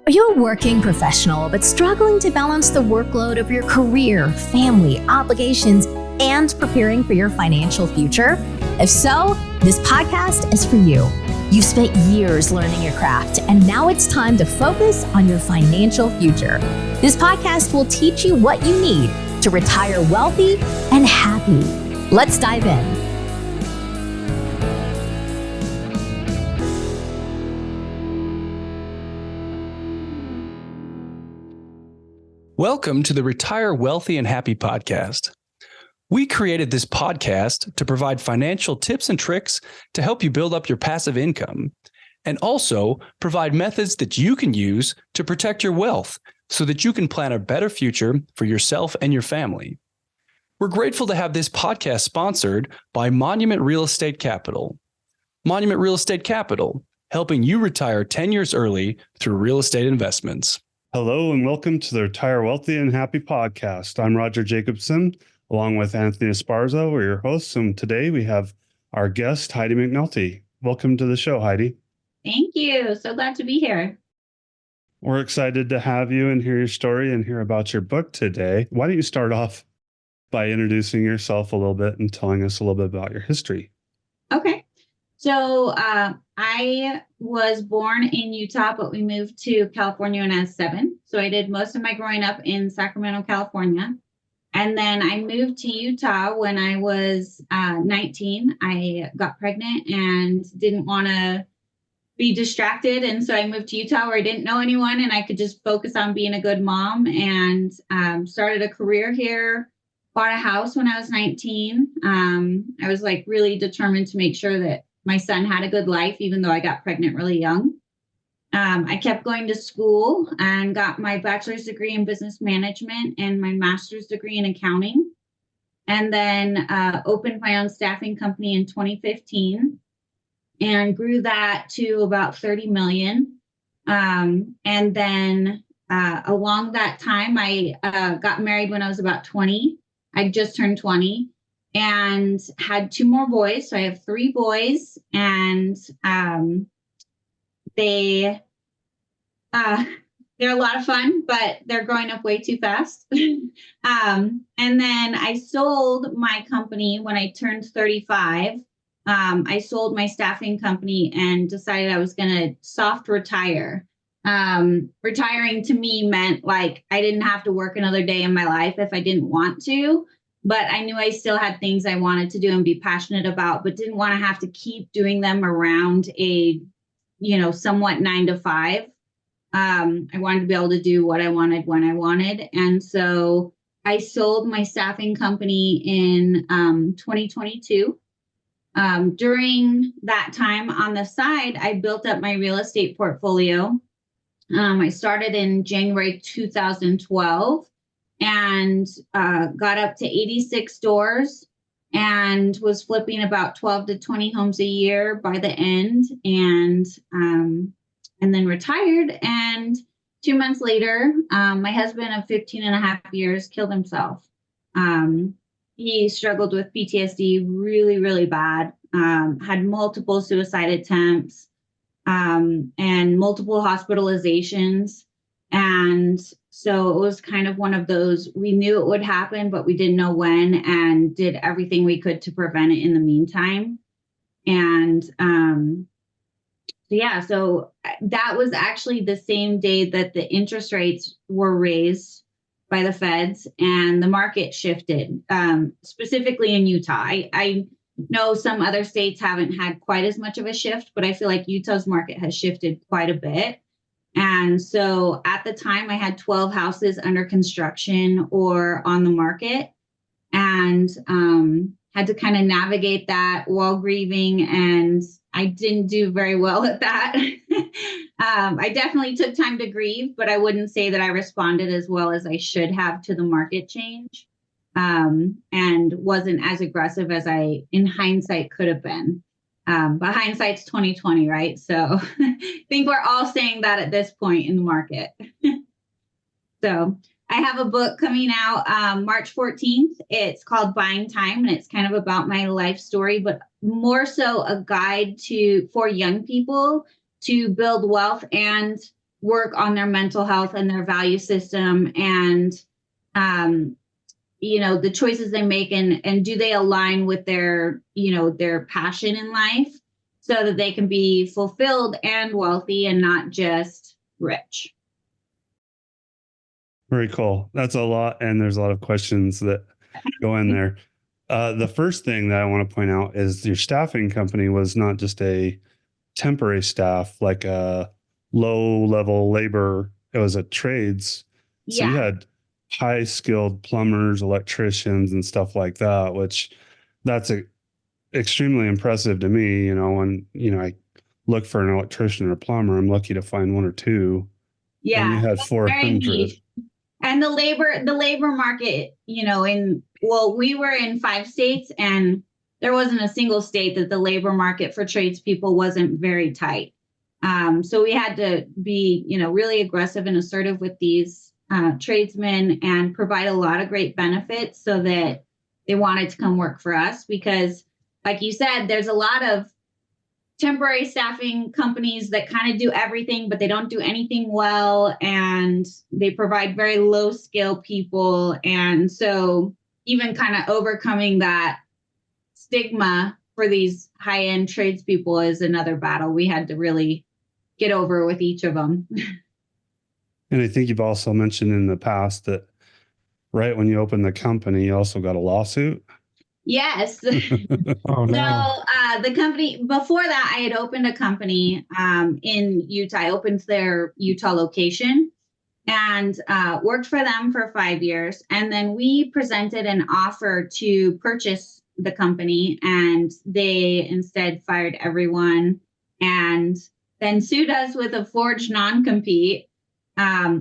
Are you a working professional but struggling to balance the workload of your career, family, obligations, and preparing for your financial future? If so, this podcast is for you. You've spent years learning your craft, and now it's time to focus on your financial future. This podcast will teach you what you need to retire wealthy and happy. Let's dive in. Welcome to the Retire Wealthy and Happy podcast. We created this podcast to provide financial tips and tricks to help you build up your passive income and also provide methods that you can use to protect your wealth so that you can plan a better future for yourself and your family. We're grateful to have this podcast sponsored by Monument Real Estate Capital. Monument Real Estate Capital, helping you retire 10 years early through real estate investments. Hello and welcome to the Retire Wealthy and Happy podcast. I'm Roger Jacobson, along with Anthony Esparzo. We're your hosts, and today we have our guest, Heidi McNulty. Welcome to the show, Heidi. Thank you. So glad to be here. We're excited to have you and hear your story and hear about your book today. Why don't you start off by introducing yourself a little bit and telling us a little bit about your history? Okay. So I was born in Utah, but we moved to California when I was 7. So I did most of my growing up in Sacramento, California. And then I moved to Utah when I was 19. I got pregnant and didn't want to be distracted. And so I moved to Utah where I didn't know anyone and I could just focus on being a good mom, and started a career here. Bought a house when I was 19. I was really determined to make sure that my son had a good life, even though I got pregnant really young. I kept going to school and got my bachelor's degree in business management and my master's degree in accounting. And then opened my own staffing company in 2015 and grew that to about 30 million. And then along that time, I got married when I was about 20. I just turned 20. And had 2 more boys. So I have 3 boys, and they're a lot of fun, but they're growing up way too fast. And then I sold my company when I turned 35. I sold my staffing company and decided I was going to soft retire. Retiring to me meant I didn't have to work another day in my life if I didn't want to. But I knew I still had things I wanted to do and be passionate about, but didn't want to have to keep doing them around a, somewhat 9 to 5. I wanted to be able to do what I wanted when I wanted. And so I sold my staffing company in 2022. During that time on the side, I built up my real estate portfolio. I started in January 2012. And got up to 86 stores and was flipping about 12 to 20 homes a year by the end, and then retired. And 2 months later, my husband of 15 and a half years killed himself. He struggled with PTSD really, really bad, had multiple suicide attempts, and multiple hospitalizations. And so it was kind of one of those, we knew it would happen, but we didn't know when, and did everything we could to prevent it in the meantime. And so that was actually the same day that the interest rates were raised by the feds and the market shifted, specifically in Utah. I know some other states haven't had quite as much of a shift, but I feel like Utah's market has shifted quite a bit. And so at the time, I had 12 houses under construction or on the market, and had to kind of navigate that while grieving. And I didn't do very well at that. I definitely took time to grieve, but I wouldn't say that I responded as well as I should have to the market change, and wasn't as aggressive as I, in hindsight, could have been. But hindsight's 2020, right? So I think we're all saying that at this point in the market. So I have a book coming out March 14th. It's called Buying Time, and it's kind of about my life story, but more so a guide for young people to build wealth and work on their mental health and their value system and, the choices they make and do they align with their, their passion in life so that they can be fulfilled and wealthy and not just rich. Very cool. That's a lot. And there's a lot of questions that go in there. The first thing that I want to point out is your staffing company was not just a temporary staff, like a low level labor. It was a trades. So you had high skilled plumbers, electricians, and stuff like that, which that's extremely impressive to me. When, I look for an electrician or plumber, I'm lucky to find one or two. Yeah. And you had 400. And the labor market, we were in 5 states and there wasn't a single state that the labor market for tradespeople wasn't very tight. So we had to be, really aggressive and assertive with these tradesmen and provide a lot of great benefits so that they wanted to come work for us. Because like you said, there's a lot of temporary staffing companies that kind of do everything, but they don't do anything well. And they provide very low skill people. And so even kind of overcoming that stigma for these high end tradespeople is another battle we had to really get over with each of them. And I think you've also mentioned in the past that right when you opened the company, you also got a lawsuit. Yes. Oh, no. So the company, before that, I had opened a company in Utah. I opened their Utah location and worked for them for 5 years. And then we presented an offer to purchase the company, and they instead fired everyone and then sued us with a forged non-compete,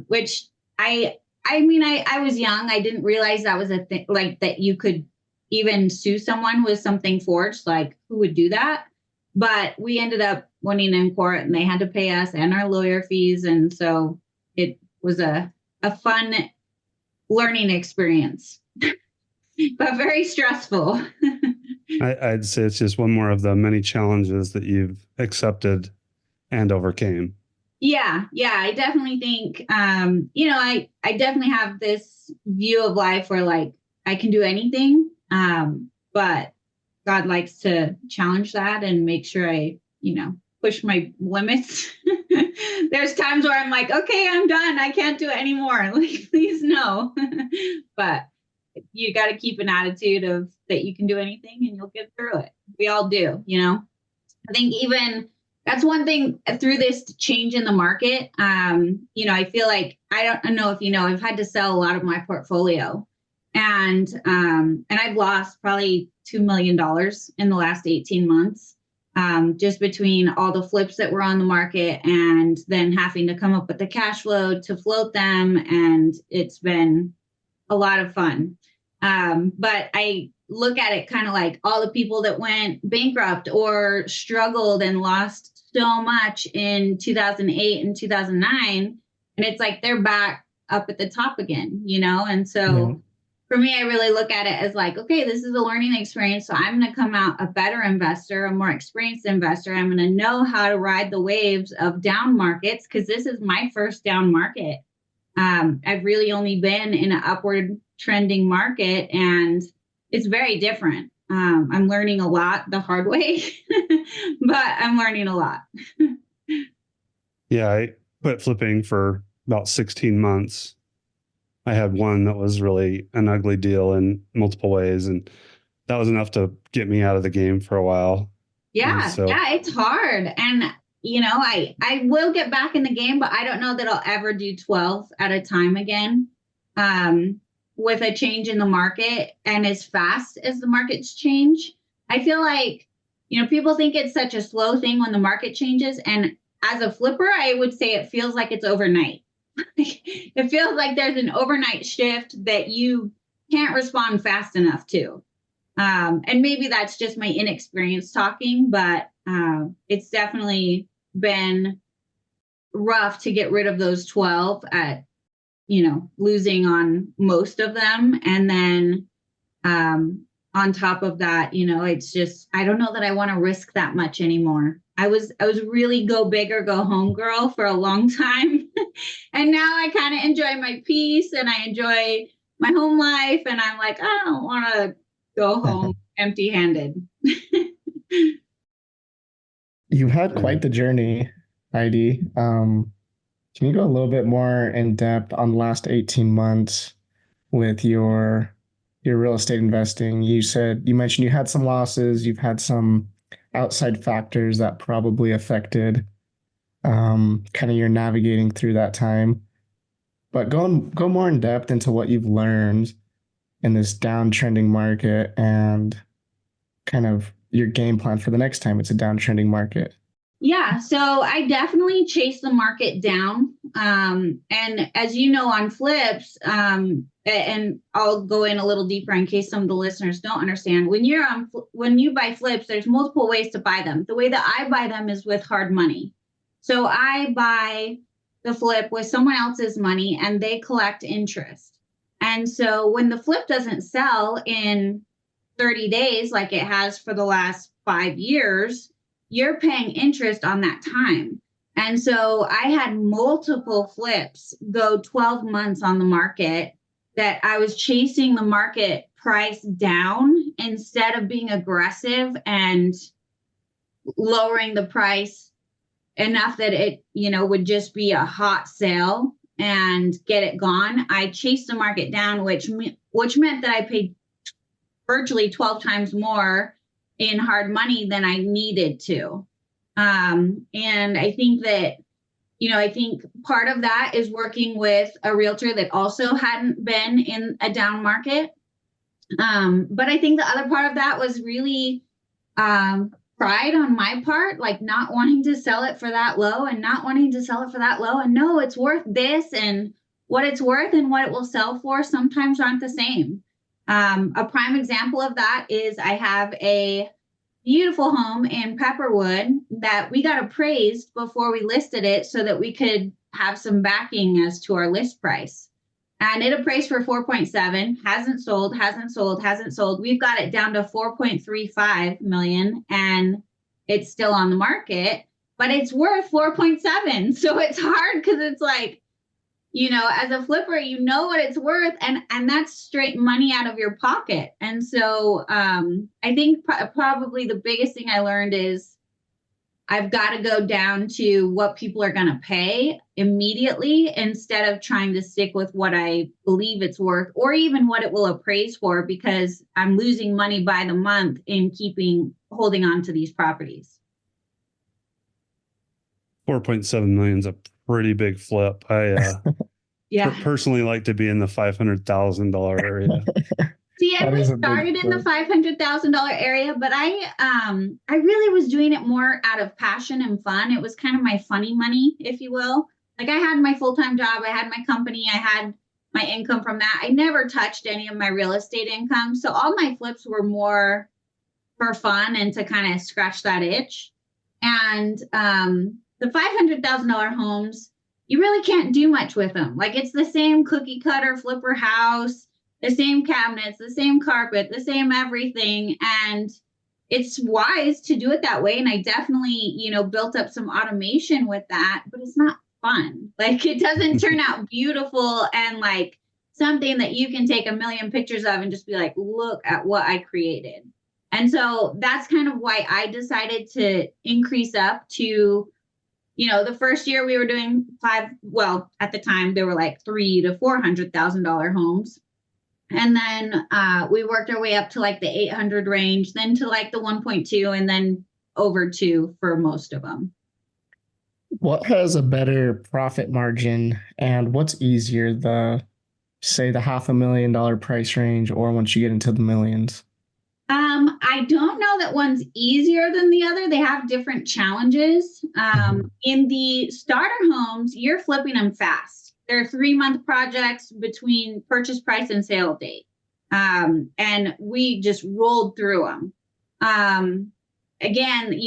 which I was young. I didn't realize that was a thing, like that you could even sue someone with something forged. Like, who would do that? But we ended up winning in court, and they had to pay us and our lawyer fees. And so it was a fun learning experience, but very stressful. I'd say it's just one more of the many challenges that you've accepted and overcame. Yeah. I definitely think, I definitely have this view of life where like I can do anything. But God likes to challenge that and make sure I, push my limits. There's times where I'm like, okay, I'm done. I can't do it anymore. Like, please no. But you got to keep an attitude of that you can do anything and you'll get through it. We all do, I think even that's one thing through this change in the market. I feel like, I don't know if I've had to sell a lot of my portfolio. And I've lost probably $2 million in the last 18 months, just between all the flips that were on the market and then having to come up with the cash flow to float them. And it's been a lot of fun. But I look at it kind of like all the people that went bankrupt or struggled and lost so much in 2008 and 2009. And it's like they're back up at the top again, And so... Yeah. For me, I really look at it as like, okay, this is a learning experience. So I'm going to come out a better investor, a more experienced investor. I'm going to know how to ride the waves of down markets because this is my first down market. I've really only been in an upward trending market, and it's very different. I'm learning a lot the hard way, but I'm learning a lot. Yeah, I quit flipping for about 16 months. I had one that was really an ugly deal in multiple ways, and that was enough to get me out of the game for a while. Yeah, it's hard. And, I will get back in the game, but I don't know that I'll ever do 12 at a time again with a change in the market and as fast as the markets change. I feel like, people think it's such a slow thing when the market changes. And as a flipper, I would say it feels like it's overnight. It feels like there's an overnight shift that you can't respond fast enough to. And maybe that's just my inexperience talking, but it's definitely been rough to get rid of those 12 at, losing on most of them. And then on top of that, it's just, I don't know that I want to risk that much anymore. I was really go big or go home girl for a long time. And now I kind of enjoy my peace and I enjoy my home life. And I'm like, I don't want to go home empty handed. You've had quite the journey, Heidi. Can you go a little bit more in depth on the last 18 months with your real estate investing? You mentioned you had some losses, you've had some outside factors that probably affected kind of your navigating through that time. But go more in depth into what you've learned in this downtrending market and kind of your game plan for the next time it's a downtrending market. Yeah, so I definitely chase the market down. And as you know, on flips, and I'll go in a little deeper in case some of the listeners don't understand. When you buy flips, there's multiple ways to buy them. The way that I buy them is with hard money. So I buy the flip with someone else's money and they collect interest. And so when the flip doesn't sell in 30 days, like it has for the last 5 years, you're paying interest on that time. And so I had multiple flips go 12 months on the market that I was chasing the market price down instead of being aggressive and lowering the price enough that it, would just be a hot sale and get it gone. I chased the market down, which meant that I paid virtually 12 times more in hard money than I needed to. And I think that, I think part of that is working with a realtor that also hadn't been in a down market. But I think the other part of that was really pride on my part, like not wanting to sell it for that low and not wanting to sell it for that low. And no, it's worth this, and what it's worth and what it will sell for sometimes aren't the same. A prime example of that is I have a beautiful home in Pepperwood that we got appraised before we listed it so that we could have some backing as to our list price. And it appraised for 4.7, hasn't sold. We've got it down to 4.35 million and it's still on the market, but it's worth 4.7. So it's hard because it's like, as a flipper, what it's worth, and that's straight money out of your pocket. And so I think probably the biggest thing I learned is I've got to go down to what people are going to pay immediately instead of trying to stick with what I believe it's worth or even what it will appraise for, because I'm losing money by the month in holding on to these properties. 4.7 million is a pretty big flip. I personally like to be in the $500,000 area. See, I started in the $500,000 area, but I really was doing it more out of passion and fun. It was kind of my funny money, if you will. Like I had my full-time job, I had my company, I had my income from that. I never touched any of my real estate income. So all my flips were more for fun and to kind of scratch that itch. And the $500,000 homes, you really can't do much with them. Like it's the same cookie cutter flipper house, the same cabinets, the same carpet, the same everything. And it's wise to do it that way. And I definitely, built up some automation with that, but it's not fun. Like it doesn't turn out beautiful and like something that you can take a million pictures of and just be like, look at what I created. And so that's kind of why I decided to increase up to, the first year we were doing at the time they were like $300,000 to $400,000 homes. And then we worked our way up to like the 800 range, then to like the 1.2 and then over 2 for most of them. What has a better profit margin and what's easier, the $500,000 price range or once you get into the millions? I don't know that one's easier than the other. They have different challenges. In the starter homes, you're flipping them fast. They're 3-month projects between purchase price and sale date. And we just rolled through them. Again,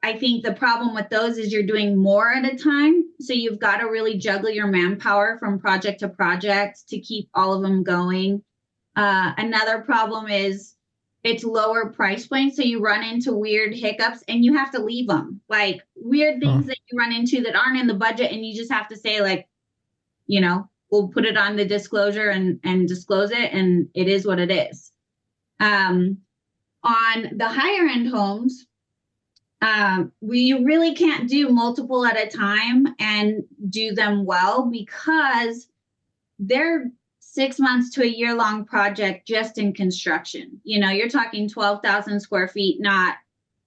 I think the problem with those is you're doing more at a time. So you've got to really juggle your manpower from project to project to keep all of them going. Another problem is it's lower price point. So you run into weird hiccups and you have to leave them, like weird things that you run into that aren't in the budget. And you just have to say like, we'll put it on the disclosure and disclose it. And it is what it is. On the higher end homes, we really can't do multiple at a time and do them well because they're 6 months to a year long project just in construction. You're talking 12,000 square feet, not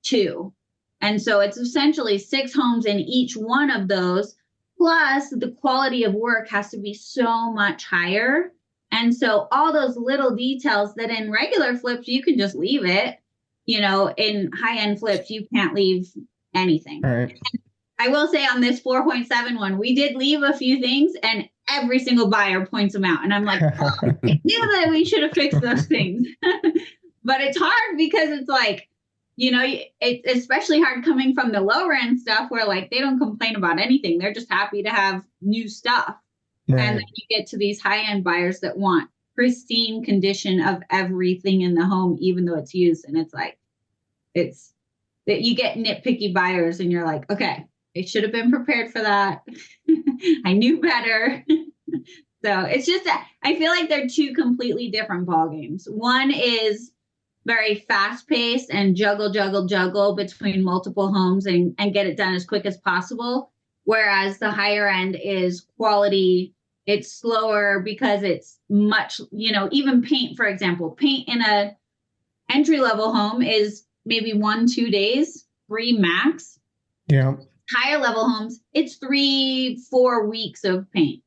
2. And so it's essentially 6 homes in each one of those. Plus the quality of work has to be so much higher. And so all those little details that in regular flips, you can just leave it, in high end flips, you can't leave anything. All right. I will say on this 4.7 one, we did leave a few things and every single buyer points them out. And I'm like, I knew that we should have fixed those things. But it's hard because it's like, it's especially hard coming from the lower end stuff where like they don't complain about anything. They're just happy to have new stuff. Right. And then you get to these high end buyers that want pristine condition of everything in the home, even though it's used. And it's like, it's that you get nitpicky buyers and you're like, okay, I should have been prepared for that. I knew better. So it's just that I feel like they're 2 completely different ball games. One is very fast paced and juggle between multiple homes and get it done as quick as possible. Whereas the higher end is quality. It's slower because it's much, even paint, for example, paint in a entry level home is maybe 1-2 days, 3 max. Yeah. Higher level homes, it's 3-4 weeks of paint.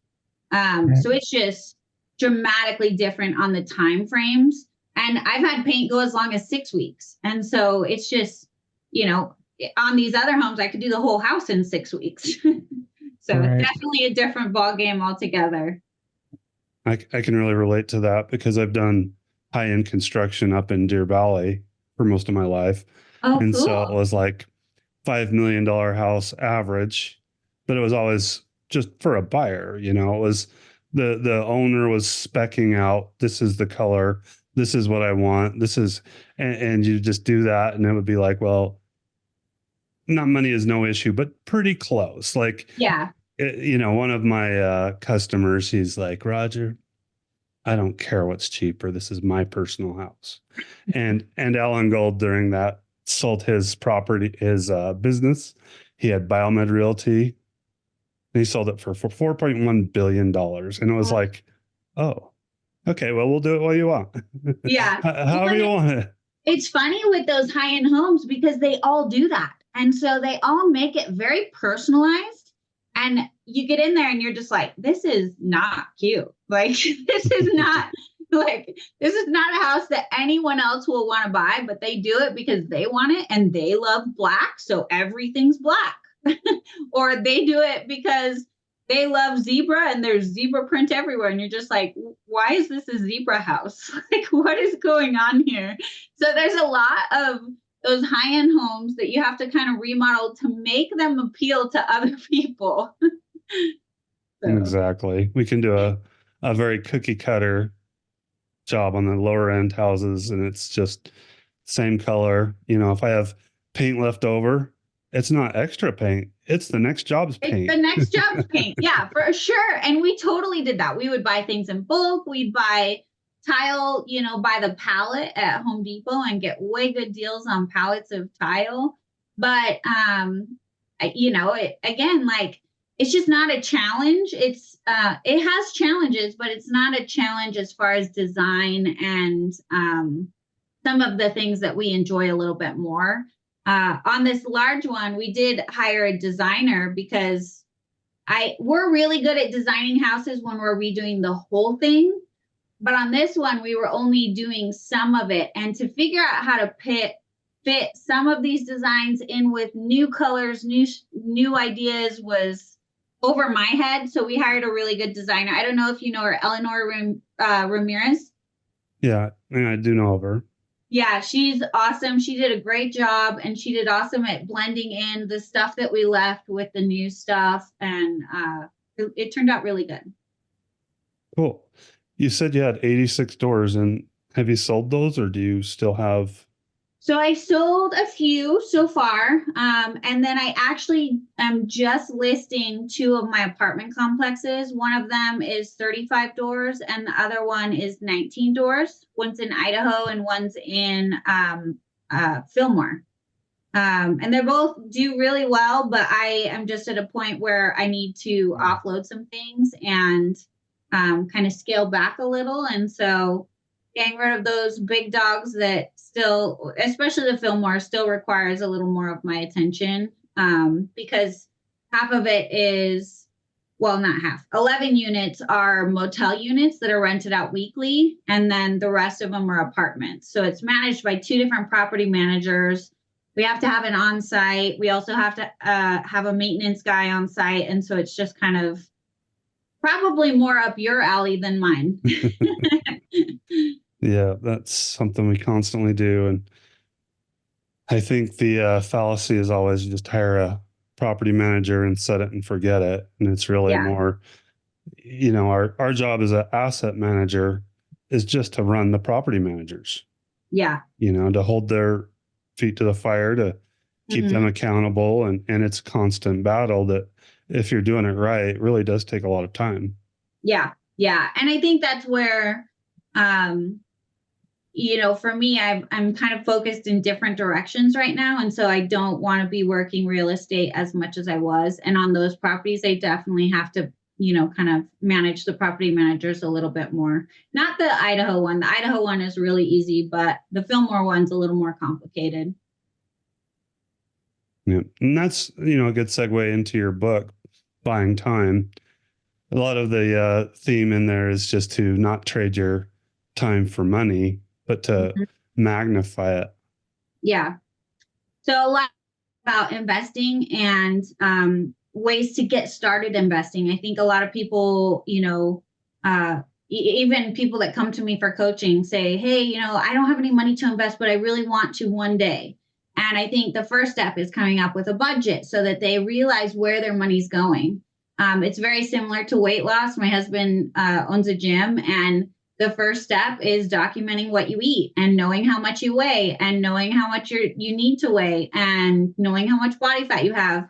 So it's just dramatically different on the time frames. And I've had paint go as long as 6 weeks. And so it's just, on these other homes, I could do the whole house in 6 weeks. So definitely a different ball game altogether. I can really relate to that because I've done high-end construction up in Deer Valley for most of my life. Oh, and cool. So it was like $5 million house average, but it was always just for a buyer. It was the owner was speccing out, this is the color, this is what I want, this is, and you just do that. And it would be like, well, not money is no issue, but pretty close. Like, yeah, one of my customers, he's like, Roger, I don't care what's cheaper. This is my personal house. And Alan Gold during that sold his property, his business. He had Biomed Realty. And he sold it for $4.1 billion. And it was like, oh, okay, well, we'll do it what you want. Yeah. However you want it. It's funny with those high-end homes because they all do that. And so they all make it very personalized. And you get in there and you're just like, this is not cute. Like, this is not a house that anyone else will want to buy, but they do it because they want it and they love black. So everything's black. Or they do it because they love zebra and there's zebra print everywhere. And you're just like, why is this a zebra house? Like, what is going on here? So there's a lot of those high-end homes that you have to kind of remodel to make them appeal to other people. So. Exactly. We can do a very cookie cutter job on the lower end houses, and it's just same color. If I have paint left over, it's not extra paint. It's the next job's paint. It's the next job's paint. Yeah, for sure. And we totally did that. We would buy things in bulk. We'd buy tile, by the pallet at Home Depot and get way good deals on pallets of tile. But, again, like, it's just not a challenge. It has challenges, but it's not a challenge as far as design and some of the things that we enjoy a little bit more. On this large one, we did hire a designer because we're really good at designing houses when we're redoing the whole thing. But on this one, we were only doing some of it. And to figure out how to fit some of these designs in with new colors, new ideas was over my head. So we hired a really good designer. I don't know if you know her, Eleanor Ramirez. Yeah, I do know of her. Yeah, she's awesome. She did a great job, and she did awesome at blending in the stuff that we left with the new stuff. And it turned out really good. Cool. You said you had 86 doors, and Have you sold those, or do you still have? So I sold a few so far. And then I actually am just listing 2 of my apartment complexes. One of them is 35 doors and the other one is 19 doors. One's in Idaho and one's in Fillmore. And they both do really well, but I am just at a point where I need to offload some things and kind of scale back a little. And so getting rid of those big dogs that still, especially the Fillmore, still requires a little more of my attention, because half of it is, well, not half, 11 units are motel units that are rented out weekly. And then the rest of them are apartments. So it's managed by 2 different property managers. We have to have an on-site. We also have to have a maintenance guy on site. And so it's just kind of probably more up your alley than mine. Yeah, that's something we constantly do. And I think the fallacy is always just hire a property manager and set it and forget it. And it's really more, our job as an asset manager is just to run the property managers. Yeah. To hold their feet to the fire, to keep them accountable. And it's a constant battle that, if you're doing it right, really does take a lot of time. Yeah. Yeah. And I think that's where, for me, I'm kind of focused in different directions right now. And so I don't want to be working real estate as much as I was. And on those properties, I definitely have to, kind of manage the property managers a little bit more. Not the Idaho one. The Idaho one is really easy, but the Fillmore one's a little more complicated. Yeah. And that's, a good segue into your book, Buying Time. A lot of the theme in there is just to not trade your time for money, but to magnify it. Yeah. So a lot about investing and ways to get started investing. I think a lot of people, even people that come to me for coaching say, hey, I don't have any money to invest, but I really want to one day. And I think the first step is coming up with a budget so that they realize where their money's going. It's very similar to weight loss. My husband owns a gym, and the first step is documenting what you eat and knowing how much you weigh and knowing how much you need to weigh and knowing how much body fat you have.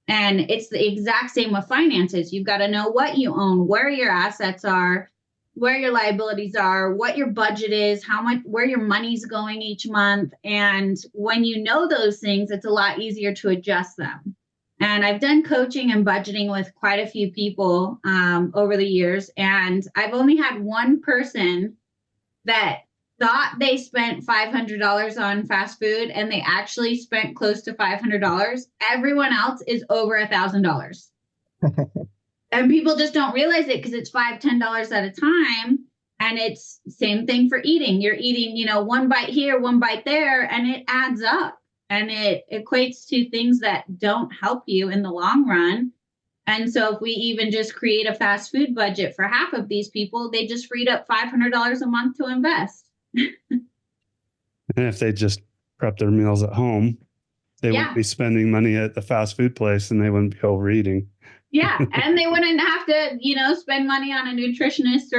And it's the exact same with finances. You've got to know what you own, where your assets are, where your liabilities are, what your budget is, where your money's going each month. And when you know those things, it's a lot easier to adjust them. And I've done coaching and budgeting with quite a few people over the years. And I've only had one person that thought they spent $500 on fast food and they actually spent close to $500. Everyone else is over $1,000. And people just don't realize it because it's $5, $10 at a time. And it's same thing for eating. You're eating, one bite here, one bite there, and it adds up. And it equates to things that don't help you in the long run. And so if we even just create a fast food budget for half of these people, they just freed up $500 a month to invest. And if they just prep their meals at home, they wouldn't be spending money at the fast food place, and they wouldn't be overeating. Yeah. And they wouldn't have to, spend money on a nutritionist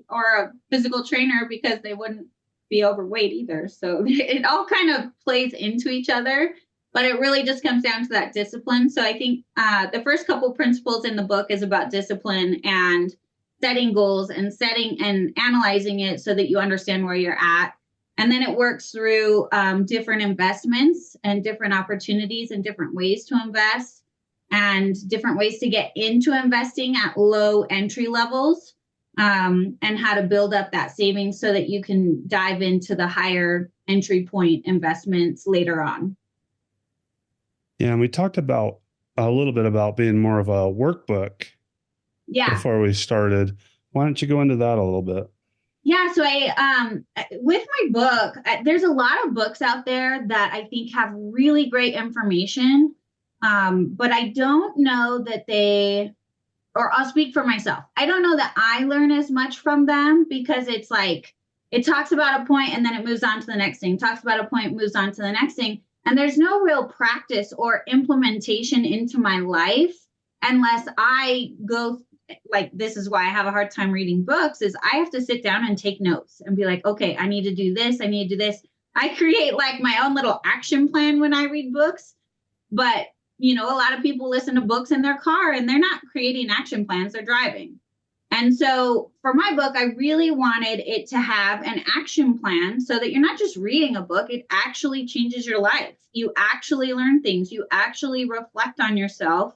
or a physical trainer because they wouldn't be overweight either. So it all kind of plays into each other, but it really just comes down to that discipline. So I think the first couple principles in the book is about discipline and setting goals and setting and analyzing it so that you understand where you're at. And then it works through different investments and different opportunities and different ways to invest and different ways to get into investing at low entry levels, and how to build up that savings so that you can dive into the higher entry point investments later on. Yeah. And we talked about a little bit about being more of a workbook before we started. Why don't you go into that a little bit? Yeah. So with my book, there's a lot of books out there that I think have really great information. But I don't know that or I'll speak for myself. I don't know that I learn as much from them because it's like, it talks about a point and then it moves on to the next thing, talks about a point, moves on to the next thing. And there's no real practice or implementation into my life unless I go like, this is why I have a hard time reading books, is I have to sit down and take notes and be like, okay, I need to do this. I need to do this. I create like my own little action plan when I read books. But, a lot of people listen to books in their car and they're not creating action plans, they're driving. And so for my book, I really wanted it to have an action plan so that you're not just reading a book, it actually changes your life. You actually learn things, you actually reflect on yourself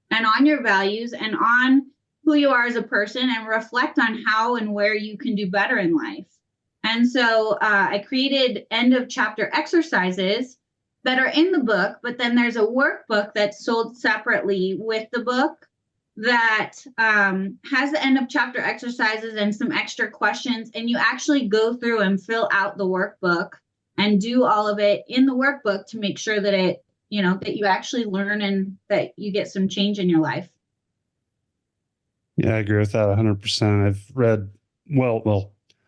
and on your values and on who you are as a person, and reflect on how and where you can do better in life. And so I created end of chapter exercises that are in the book, but then there's a workbook that's sold separately with the book that has the end of chapter exercises and some extra questions. And you actually go through and fill out the workbook and do all of it in the workbook to make sure that it, that you actually learn and that you get some change in your life. Yeah, I agree with that 100%. I've read,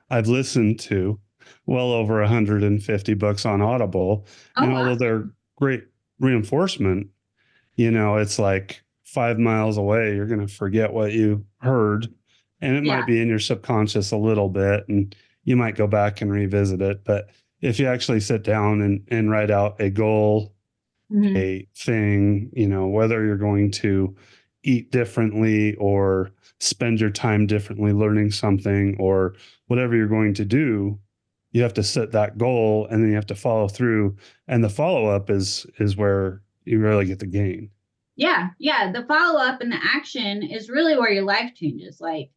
I've listened to well over 150 books on Audible. And although they're great reinforcement, it's like 5 miles away, you're going to forget what you heard. And it might be in your subconscious a little bit, and you might go back and revisit it. But if you actually sit down and write out a goal, a thing, whether you're going to eat differently or spend your time differently learning something or whatever you're going to do, you have to set that goal and then you have to follow through. And the follow-up is where you really get the gain. Yeah. The follow-up and the action is really where your life changes. Like,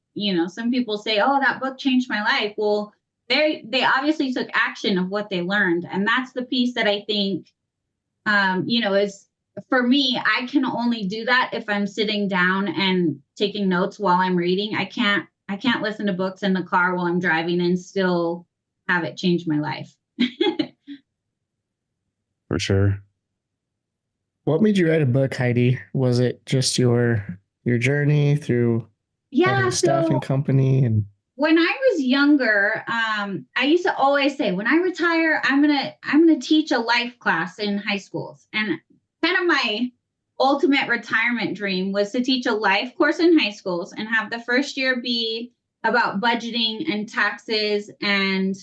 some people say, oh, that book changed my life. Well, they obviously took action of what they learned. And that's the piece that I think, is, for me, I can only do that if I'm sitting down and taking notes while I'm reading. I can't listen to books in the car while I'm driving and still have it change my life. For sure. What made you write a book, Heidi? Was it just your journey through having a staffing company? And when I was younger, I used to always say, when I retire, I'm gonna teach a life class in high schools. And kind of my ultimate retirement dream was to teach a life course in high schools and have the first year be about budgeting and taxes and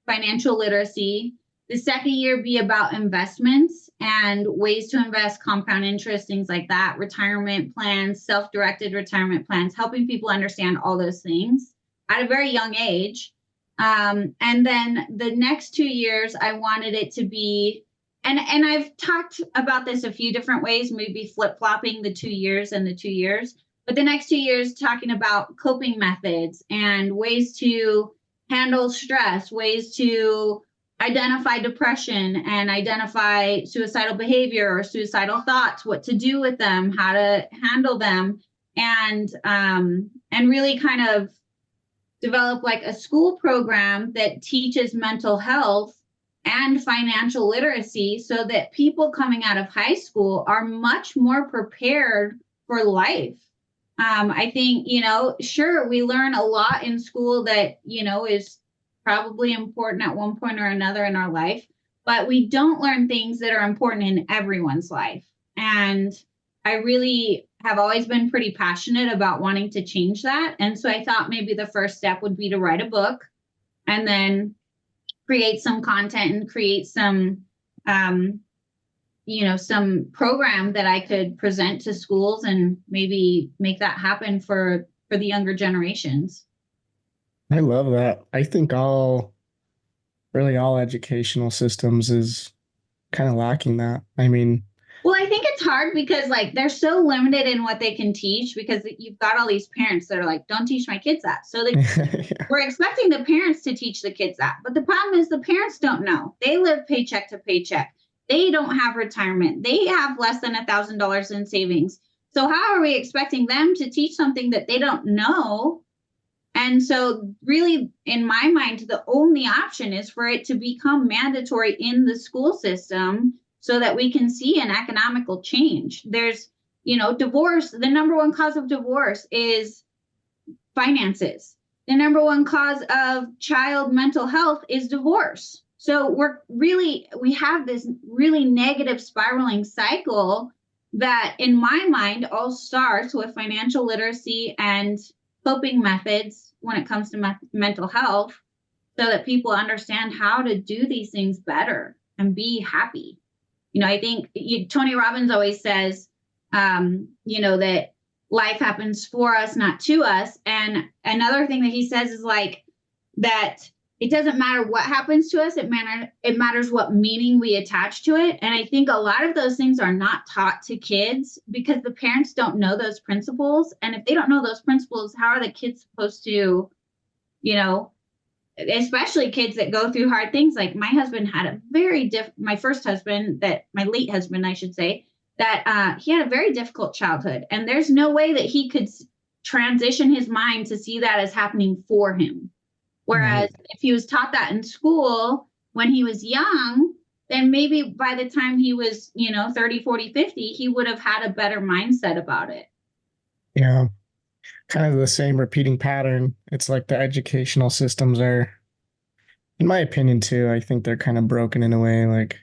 financial literacy. The second year be about investments and ways to invest, compound interest, things like that, retirement plans, self-directed retirement plans, helping people understand all those things at a very young age. And then the next 2 years, I wanted it to be, and I've talked about this a few different ways, maybe flip-flopping the 2 years and the 2 years, but the next 2 years talking about coping methods and ways to handle stress, ways to identify depression and identify suicidal behavior or suicidal thoughts, what to do with them, how to handle them, and really kind of develop like a school program that teaches mental health and financial literacy so that people coming out of high school are much more prepared for life. I think, sure, we learn a lot in school that, is probably important at one point or another in our life, but we don't learn things that are important in everyone's life. And I really have always been pretty passionate about wanting to change that. And so I thought maybe the first step would be to write a book and then create some content and create some, some program that I could present to schools and maybe make that happen for the younger generations. I love that. I think all educational systems is kind of lacking that. I mean, well, I think it's hard because like they're so limited in what they can teach because you've got all these parents that are like, don't teach my kids that. So we're expecting the parents to teach the kids that. But the problem is the parents don't know. They live paycheck to paycheck. They don't have retirement. They have less than $1,000 in savings. So how are we expecting them to teach something that they don't know? And so really, in my mind, the only option is for it to become mandatory in the school system so that we can see an economical change. There's, divorce. The number one cause of divorce is finances. The number one cause of child mental health is divorce. So we have this really negative spiraling cycle that in my mind all starts with financial literacy and coping methods when it comes to mental health, so that people understand how to do these things better and be happy. I think Tony Robbins always says, that life happens for us, not to us. And another thing that he says is like that it doesn't matter what happens to us. It matters what meaning we attach to it. And I think a lot of those things are not taught to kids because the parents don't know those principles. And if they don't know those principles, how are the kids supposed to, especially kids that go through hard things? Like my husband had my first husband, my late husband, I should say, that he had a very difficult childhood. And there's no way that he could transition his mind to see that as happening for him. Whereas if he was taught that in school when he was young, then maybe by the time he was, 30, 40, 50, he would have had a better mindset about it. Yeah. Kind of the same repeating pattern. It's like the educational systems are, in my opinion too, I think they're kind of broken in a way. Like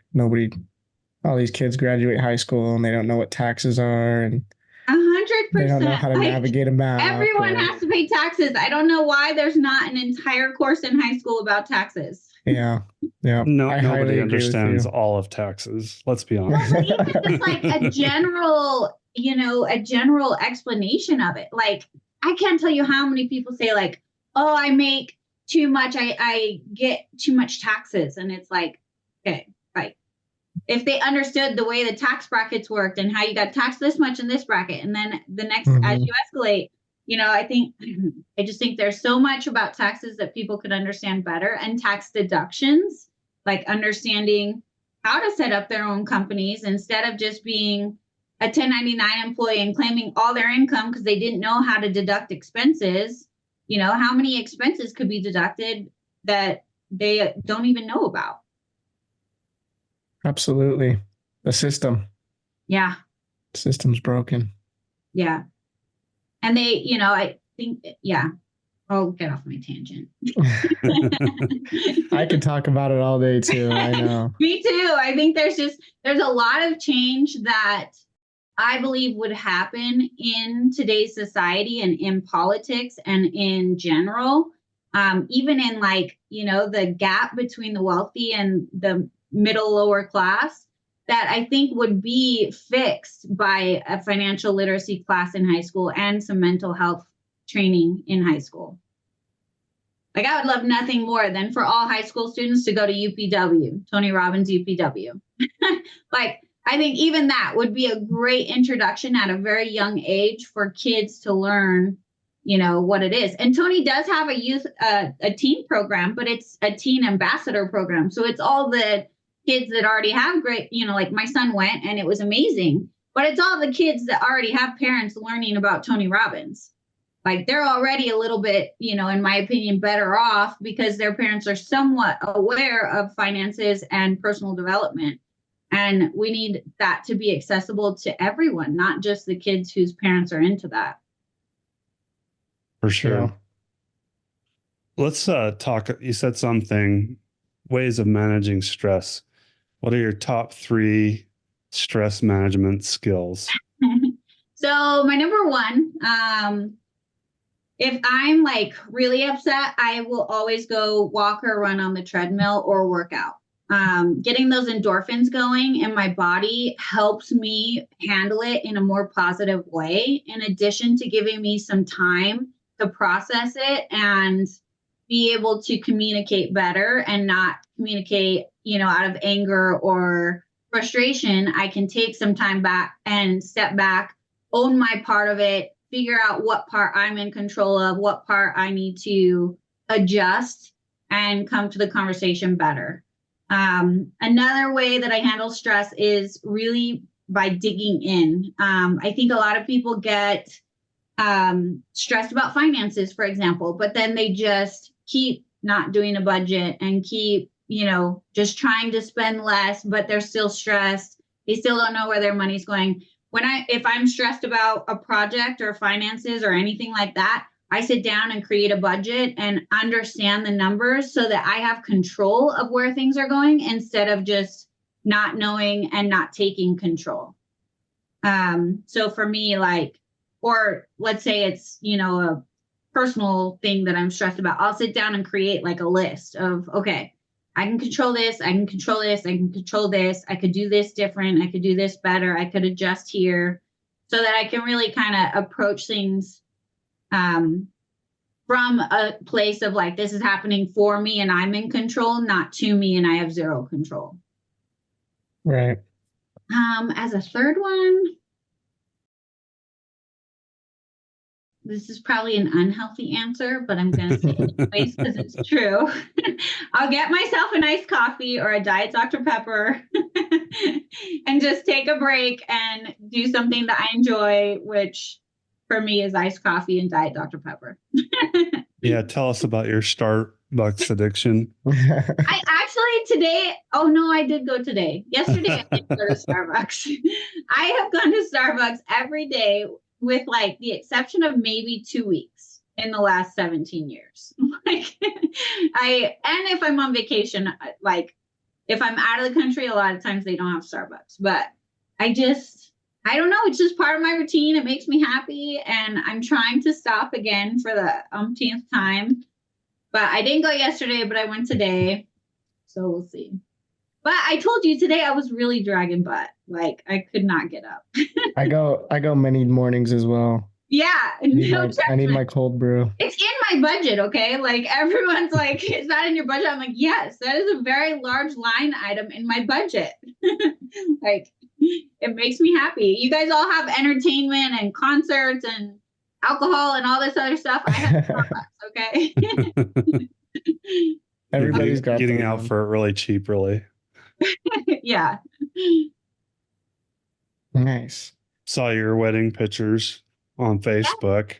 all these kids graduate high school and they don't know what taxes are, and 100%. they don't know how to navigate a map. Everyone has to pay taxes. I don't know why there's not an entire course in high school about taxes. Yeah. No, nobody understands all of taxes. Let's be honest. Well, even just like a general explanation of it. Like, I can't tell you how many people say like, oh, I make too much. I get too much taxes. And it's like, okay, right. If they understood the way the tax brackets worked and how you got taxed this much in this bracket, and then the next, as you escalate, I just think there's so much about taxes that people could understand better, and tax deductions, like understanding how to set up their own companies instead of just being a 1099 employee and claiming all their income because they didn't know how to deduct expenses. How many expenses could be deducted that they don't even know about? Absolutely. The system. Yeah. The system's broken. Yeah. And they, I think, yeah, I'll get off my tangent. I could talk about it all day too. I know. Me too. I think there's a lot of change that I believe would happen in today's society and in politics and in general, even in the gap between the wealthy and the middle lower class, that I think would be fixed by a financial literacy class in high school and some mental health training in high school. Like, I would love nothing more than for all high school students to go to UPW, Tony Robbins UPW. I think even that would be a great introduction at a very young age for kids to learn, what it is. And Tony does have a teen program, but it's a teen ambassador program. So it's all the kids that already have great, like my son went and it was amazing, but it's all the kids that already have parents learning about Tony Robbins. Like, they're already a little bit, in my opinion, better off because their parents are somewhat aware of finances and personal development. And we need that to be accessible to everyone, not just the kids whose parents are into that. For sure. Yeah. Let's talk. You said something, ways of managing stress. What are your top 3 stress management skills? So my number one, if I'm really upset, I will always go walk or run on the treadmill or work out. Getting those endorphins going in my body helps me handle it in a more positive way, in addition to giving me some time to process it and be able to communicate better and not communicate, out of anger or frustration. I can take some time back and step back, own my part of it, figure out what part I'm in control of, what part I need to adjust, and come to the conversation better. Another way that I handle stress is really by digging in. I think a lot of people get stressed about finances, for example, but then they just keep not doing a budget and keep, just trying to spend less, but they're still stressed. They still don't know where their money's going. If I'm stressed about a project or finances or anything like that, I sit down and create a budget and understand the numbers so that I have control of where things are going instead of just not knowing and not taking control. So for me, like, or let's say it's, a personal thing that I'm stressed about, I'll sit down and create like a list of, okay, I can control this. I can control this. I can control this. I could do this different. I could do this better. I could adjust here, so that I can really kind of approach things from a place of like, this is happening for me and I'm in control, not to me and I have zero control. Right. As a third one, this is probably an unhealthy answer, but I'm going to say it anyways because it's true. I'll get myself an iced coffee or a Diet Dr. Pepper and just take a break and do something that I enjoy, which for me is iced coffee and Diet Dr. Pepper. Yeah, tell us about your Starbucks addiction. I actually today, oh no, I did go today. Yesterday I did go to Starbucks. I have gone to Starbucks every day with like the exception of maybe 2 weeks in the last 17 years. And if I'm on vacation, like if I'm out of the country, a lot of times they don't have Starbucks, but I don't know. It's just part of my routine. It makes me happy. And I'm trying to stop again for the umpteenth time. But I didn't go yesterday, but I went today. So we'll see. But I told you today I was really dragging butt. Like I could not get up. I go many mornings as well. Yeah. I need my cold brew. It's in my budget, okay? Like everyone's like, is that in your budget? I'm like, yes, that is a very large line item in my budget. Like it makes me happy. You guys all have entertainment and concerts and alcohol and all this other stuff. I have Starbucks, okay? Everybody's got getting out for it really cheap, really. Yeah. Nice. Saw your wedding pictures on Facebook. Yeah.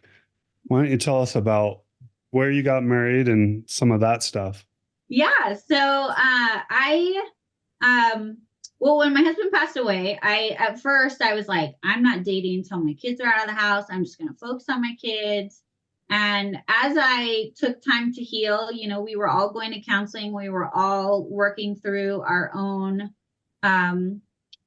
Why don't you tell us about where you got married and some of that stuff? Yeah. So well, when my husband passed away, at first I was like, I'm not dating until my kids are out of the house. I'm just going to focus on my kids. And as I took time to heal, we were all going to counseling. We were all working through our own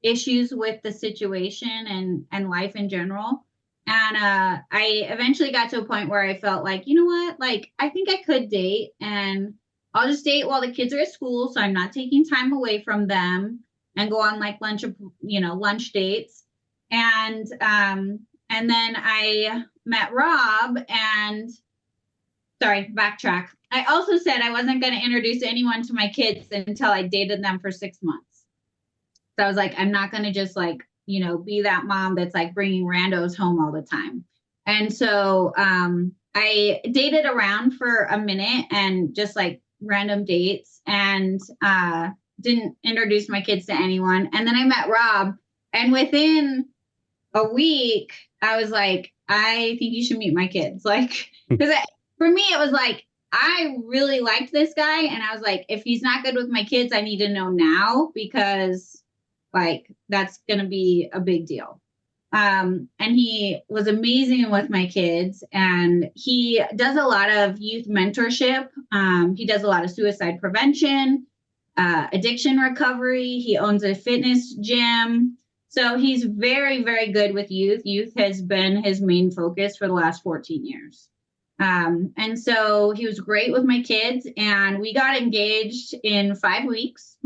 issues with the situation and life in general. And I eventually got to a point where I felt like, you know what, like, I think I could date and I'll just date while the kids are at school. So I'm not taking time away from them and go on like lunch dates. And then I met Rob and sorry, backtrack. I also said I wasn't going to introduce anyone to my kids until I dated them for 6 months. So I was like, I'm not going to just like, be that mom that's like bringing randos home all the time. And so I dated around for a minute and just like random dates and didn't introduce my kids to anyone. And then I met Rob and within a week, I was like, I think you should meet my kids. Like, because for me, it was like, I really liked this guy. And I was like, if he's not good with my kids, I need to know now because like, that's going to be a big deal. And he was amazing with my kids and he does a lot of youth mentorship. He does a lot of suicide prevention, addiction recovery. He owns a fitness gym. So he's very, very good with youth. Youth has been his main focus for the last 14 years. And so he was great with my kids and we got engaged in 5 weeks.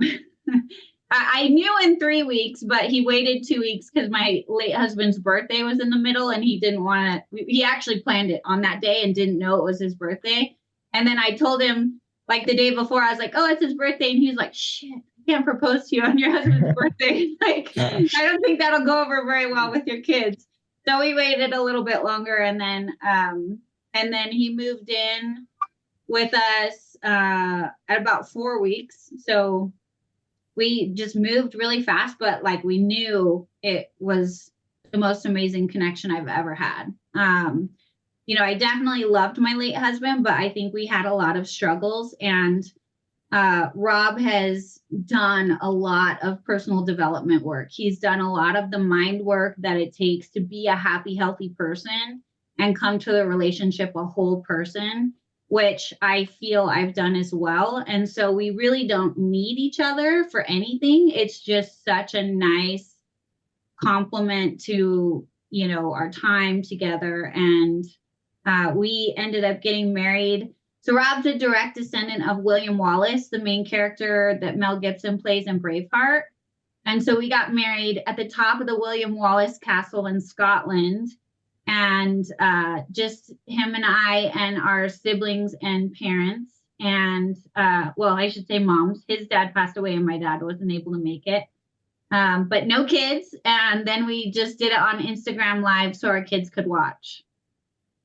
I knew in 3 weeks, but he waited 2 weeks because my late husband's birthday was in the middle and he didn't want to, he actually planned it on that day and didn't know it was his birthday. And then I told him like the day before, I was like, oh, it's his birthday. And he was like, shit, I can't propose to you on your husband's birthday. Like, I don't think that'll go over very well with your kids. So we waited a little bit longer and then he moved in with us at about 4 weeks. So we just moved really fast, but like we knew it was the most amazing connection I've ever had. I definitely loved my late husband, but I think we had a lot of struggles and Rob has done a lot of personal development work. He's done a lot of the mind work that it takes to be a happy, healthy person and come to the relationship a whole person, which I feel I've done as well. And so we really don't need each other for anything. It's just such a nice complement to, our time together. And we ended up getting married. So Rob's a direct descendant of William Wallace, the main character that Mel Gibson plays in Braveheart. And so we got married at the top of the William Wallace Castle in Scotland. And just him and I and our siblings and parents. And I should say moms. His dad passed away and my dad wasn't able to make it. But no kids. And then we just did it on Instagram Live so our kids could watch.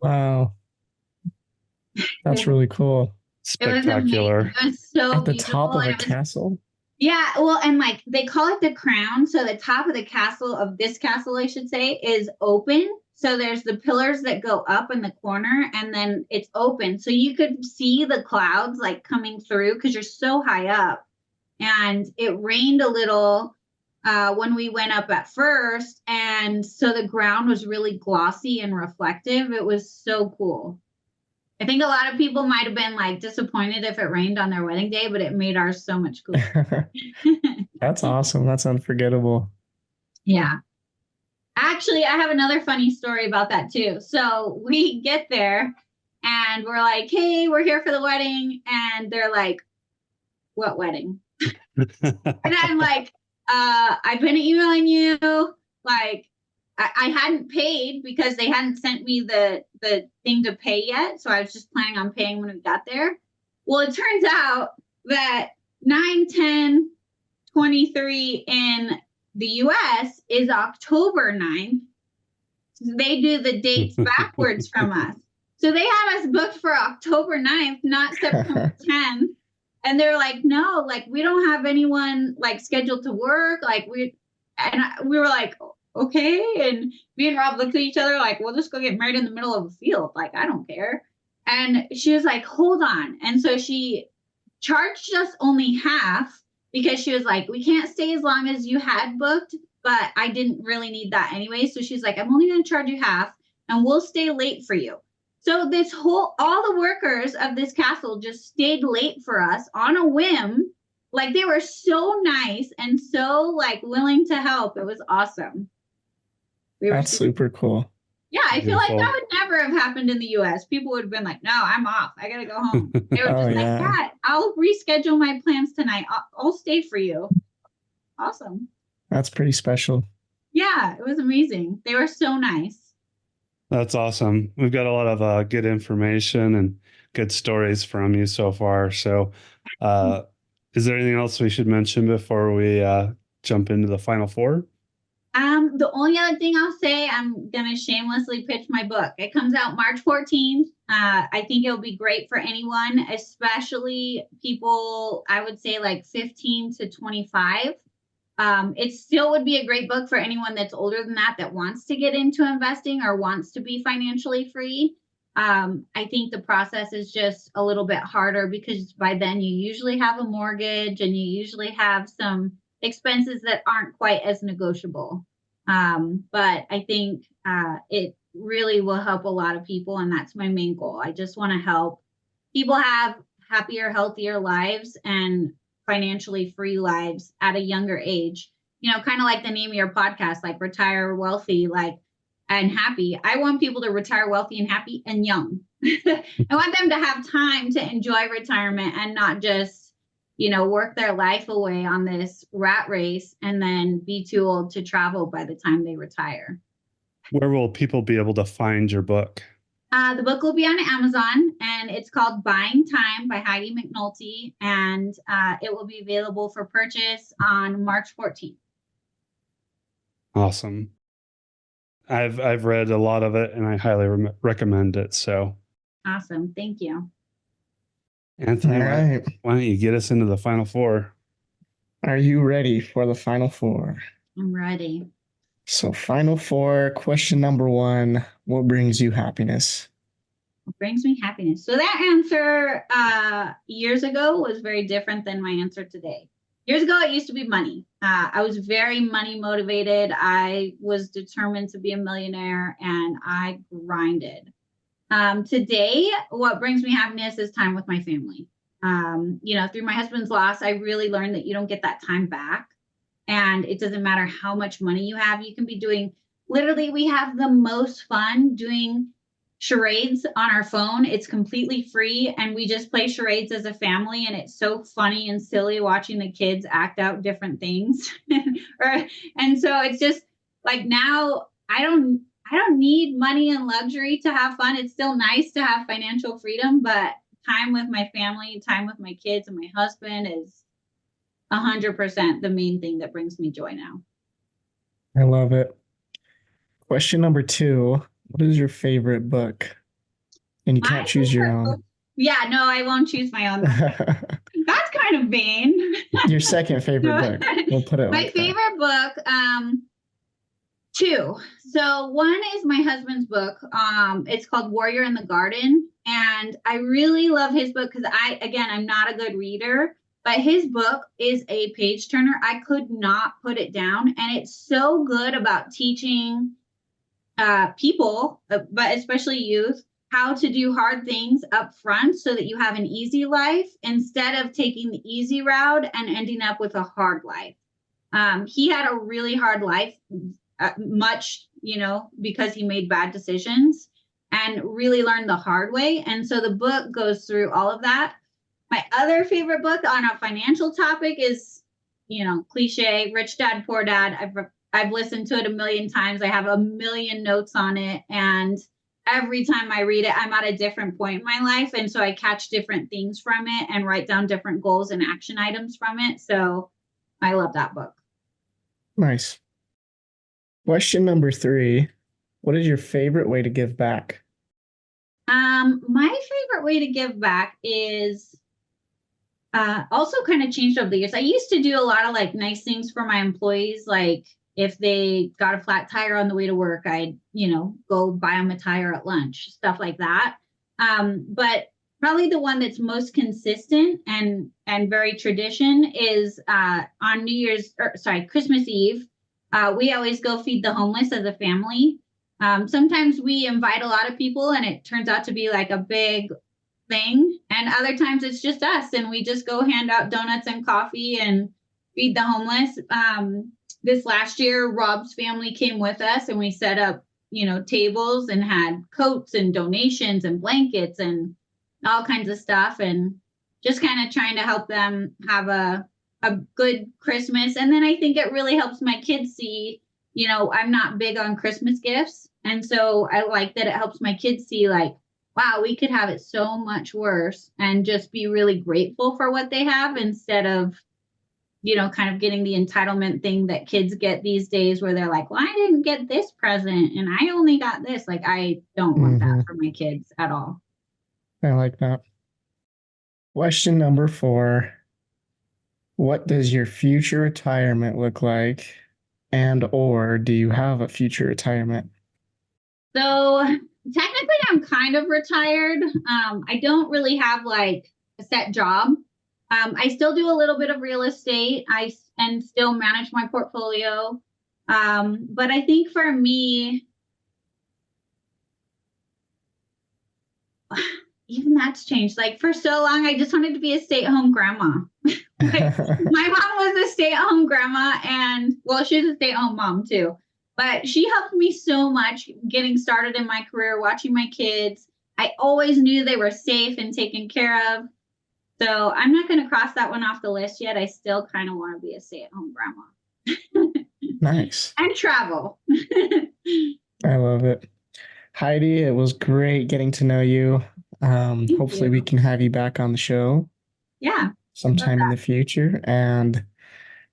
Wow. That's really cool. Spectacular. It was so At the beautiful. top of a castle? Yeah, well, and like they call it the crown. So the top of the castle, of this castle, I should say, is open. So there's the pillars that go up in the corner and then it's open. So you could see the clouds like coming through because you're so high up. And it rained a little when we went up at first. And so the ground was really glossy and reflective. It was so cool. I think a lot of people might have been like disappointed if it rained on their wedding day, but it made ours so much cooler. That's awesome. That's unforgettable. Yeah. Actually, I have another funny story about that too. So we get there and we're like, hey, we're here for the wedding. And they're like, what wedding? And I'm like, I've been emailing you. Like, I hadn't paid because they hadn't sent me the thing to pay yet. So I was just planning on paying when we got there. Well, it turns out that 9/10/23 in the US is October 9th. They do the dates backwards from us. So they had us booked for October 9th, not September 10th. And they're like, no, like we don't have anyone like scheduled to work. Like we were like, okay. And me and Rob looked at each other like, we'll just go get married in the middle of a field. Like, I don't care. And she was like, hold on. And so she charged us only half because she was like, we can't stay as long as you had booked, but I didn't really need that anyway. So she's like, I'm only going to charge you half and we'll stay late for you. So all the workers of this castle just stayed late for us on a whim. Like they were so nice and so like willing to help. It was awesome. That's super cool. Yeah, I feel like that would never have happened in the US. People would have been like, no, I'm off. I got to go home. They were just yeah, I'll reschedule my plans tonight. I'll stay for you. Awesome. That's pretty special. Yeah, it was amazing. They were so nice. That's awesome. We've got a lot of good information and good stories from you so far. So is there anything else we should mention before we jump into the final four? The only other thing I'll say, I'm going to shamelessly pitch my book. It comes out March 14th. I think it'll be great for anyone, especially people, I would say like 15 to 25. It still would be a great book for anyone that's older than that wants to get into investing or wants to be financially free. I think the process is just a little bit harder because by then you usually have a mortgage and you usually have some expenses that aren't quite as negotiable. But I think it really will help a lot of people. And that's my main goal. I just want to help people have happier, healthier lives and financially free lives at a younger age. You know, kind of like the name of your podcast, like retire wealthy, and happy. I want people to retire wealthy and happy and young. I want them to have time to enjoy retirement and not just, work their life away on this rat race and then be too old to travel by the time they retire. Where will people be able to find your book? The book will be on Amazon and it's called Buying Time by Heidi McNulty. And it will be available for purchase on March 14th. Awesome. I've read a lot of it and I highly recommend it. So awesome. Thank you. Anthony, why don't you get us into the final four? Are you ready for the final four? I'm ready. So final four, question number one, what brings you happiness? What brings me happiness? So that answer years ago was very different than my answer today. Years ago, it used to be money. I was very money motivated. I was determined to be a millionaire and I grinded. Today, what brings me happiness is time with my family. Through my husband's loss, I really learned that you don't get that time back. And it doesn't matter how much money you have. You can be doing, literally, we have the most fun doing charades on our phone. It's completely free. And we just play charades as a family. And it's so funny and silly watching the kids act out different things. And so it's just like, now I don't need money and luxury to have fun. It's still nice to have financial freedom, but time with my family, time with my kids and my husband is 100% the main thing that brings me joy now. I love it. Question number 2. What is your favorite book? And you can't choose your own. Yeah, no, I won't choose my own. That's kind of vain. Your second favorite book. We'll put it my like favorite book, 2. So one is my husband's book. It's called Warrior in the Garden. And I really love his book because I'm not a good reader, but his book is a page turner. I could not put it down. And it's so good about teaching people, but especially youth, how to do hard things up front so that you have an easy life instead of taking the easy route and ending up with a hard life. He had a really hard life, much, because he made bad decisions and really learned the hard way. And so the book goes through all of that. My other favorite book on a financial topic is, cliche, Rich Dad, Poor Dad. I've listened to it a million times. I have a million notes on it. And every time I read it, I'm at a different point in my life. And so I catch different things from it and write down different goals and action items from it. So I love that book. Nice. Question number 3. What is your favorite way to give back? My favorite way to give back is also kind of changed over the years. I used to do a lot of like nice things for my employees. Like if they got a flat tire on the way to work, I'd, go buy them a tire at lunch, stuff like that. But probably the one that's most consistent and very tradition is on Christmas Eve. We always go feed the homeless as a family. Sometimes we invite a lot of people and it turns out to be like a big thing. And other times it's just us and we just go hand out donuts and coffee and feed the homeless. This last year, Rob's family came with us and we set up, tables and had coats and donations and blankets and all kinds of stuff and just kind of trying to help them have a good Christmas. And then I think it really helps my kids see, I'm not big on Christmas gifts. And so I like that it helps my kids see like, wow, we could have it so much worse and just be really grateful for what they have instead of, kind of getting the entitlement thing that kids get these days where they're like, well, I didn't get this present and I only got this. Like, I don't want that for my kids at all. I like that. Question number 4. What does your future retirement look like? And or do you have a future retirement? So technically I'm kind of retired. I don't really have like a set job. I still do a little bit of real estate. And still manage my portfolio. But I think for me, even that's changed. Like for so long, I just wanted to be a stay-at-home grandma. My mom was a stay-at-home grandma and she's a stay-at-home mom too. But she helped me so much getting started in my career, watching my kids. I always knew they were safe and taken care of. So I'm not going to cross that one off the list yet. I still kind of want to be a stay-at-home grandma. Nice. And travel. I love it. Heidi, it was great getting to know you. Hopefully we can have you back on the show. Yeah. Sometime in the future. And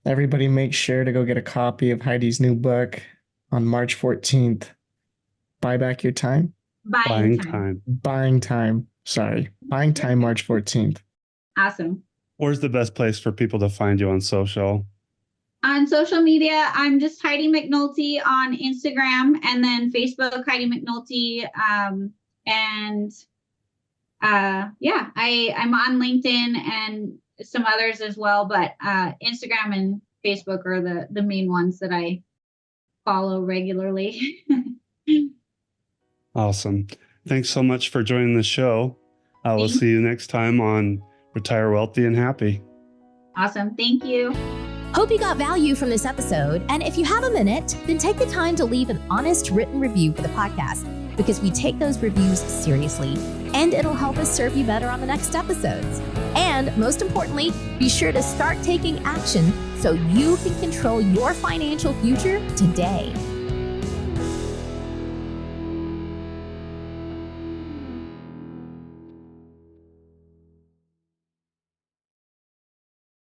everybody make sure to go get a copy of Heidi's new book on March 14th. Buy Back Your Time? Buying time. Buying Time. Sorry. Buying Time, March 14th. Awesome. Where's the best place for people to find you on social? On social media, I'm just Heidi McNulty on Instagram and then Facebook, Heidi McNulty. I'm on LinkedIn and some others as well, but Instagram and Facebook are the main ones that I follow regularly. Awesome. Thanks so much for joining the show. We'll see you next time on Retire Wealthy and Happy. Awesome. Thank you. Hope you got value from this episode. And if you have a minute, then take the time to leave an honest written review for the podcast, because we take those reviews seriously and it'll help us serve you better on the next episodes. And most importantly, be sure to start taking action so you can control your financial future today.